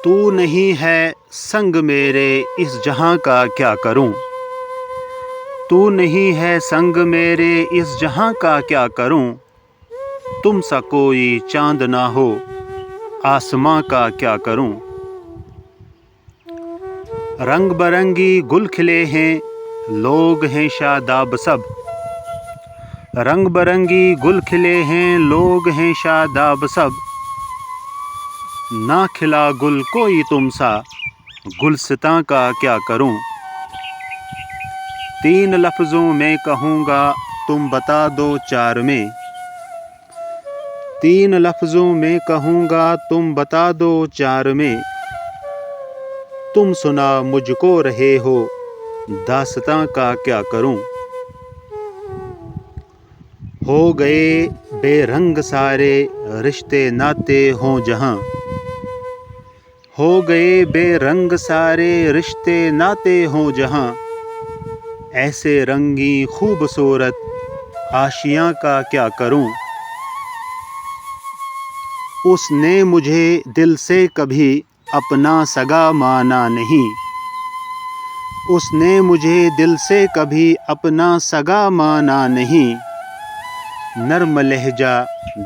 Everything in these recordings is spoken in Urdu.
تو نہیں ہے سنگ میرے اس جہاں کا کیا کروں، تو نہیں ہے سنگ میرے اس جہاں کا کیا کروں، تم سا کوئی چاند نہ ہو آسماں کا کیا کروں۔ رنگ برنگی گل کھلے ہیں لوگ ہیں شاداب سب، رنگ برنگی گل کھلے ہیں لوگ ہیں شاداب سب، نہ کھلا گل کوئی تم سا گلستاں کا کیا کروں۔ تین لفظوں میں کہوں گا تم بتا دو چار میں، تین لفظوں میں کہوں گا تم بتا دو چار میں، تم سنا مجھ کو رہے ہو داستاں کا کیا کروں۔ ہو گئے بے رنگ سارے رشتے ناتے ہوں جہاں، ہو گئے بے رنگ سارے رشتے ناتے ہوں جہاں، ایسے رنگی خوبصورت آشیاں کا کیا کروں۔ اس نے مجھے دل سے کبھی اپنا سگا مانا نہیں، اس نے مجھے دل سے کبھی اپنا سگا مانا نہیں، نرم لہجہ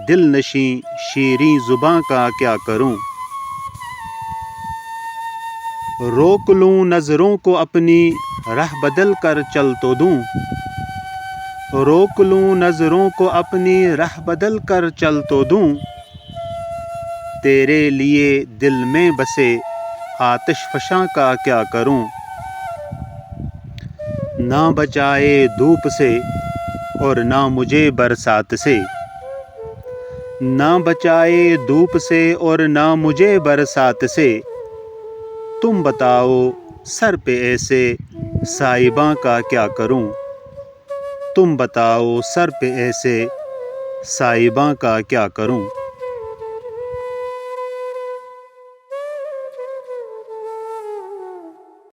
دل نشیں شیریں زباں کا کیا کروں۔ روک لوں نظروں کو اپنی راہ بدل کر چل تو دوں، روک لوں نظروں کو اپنی راہ بدل کر چل تو دوں، تیرے لیے دل میں بسے آتش فشاں کا کیا کروں۔ نہ بچائے دھوپ سے اور نہ مجھے برسات سے، نہ بچائے دھوپ سے اور نہ مجھے برسات سے، تم بتاؤ سر پہ ایسے سائباں کا کیا کروں، تم بتاؤ سر پہ ایسے سائباں کا کیا کروں۔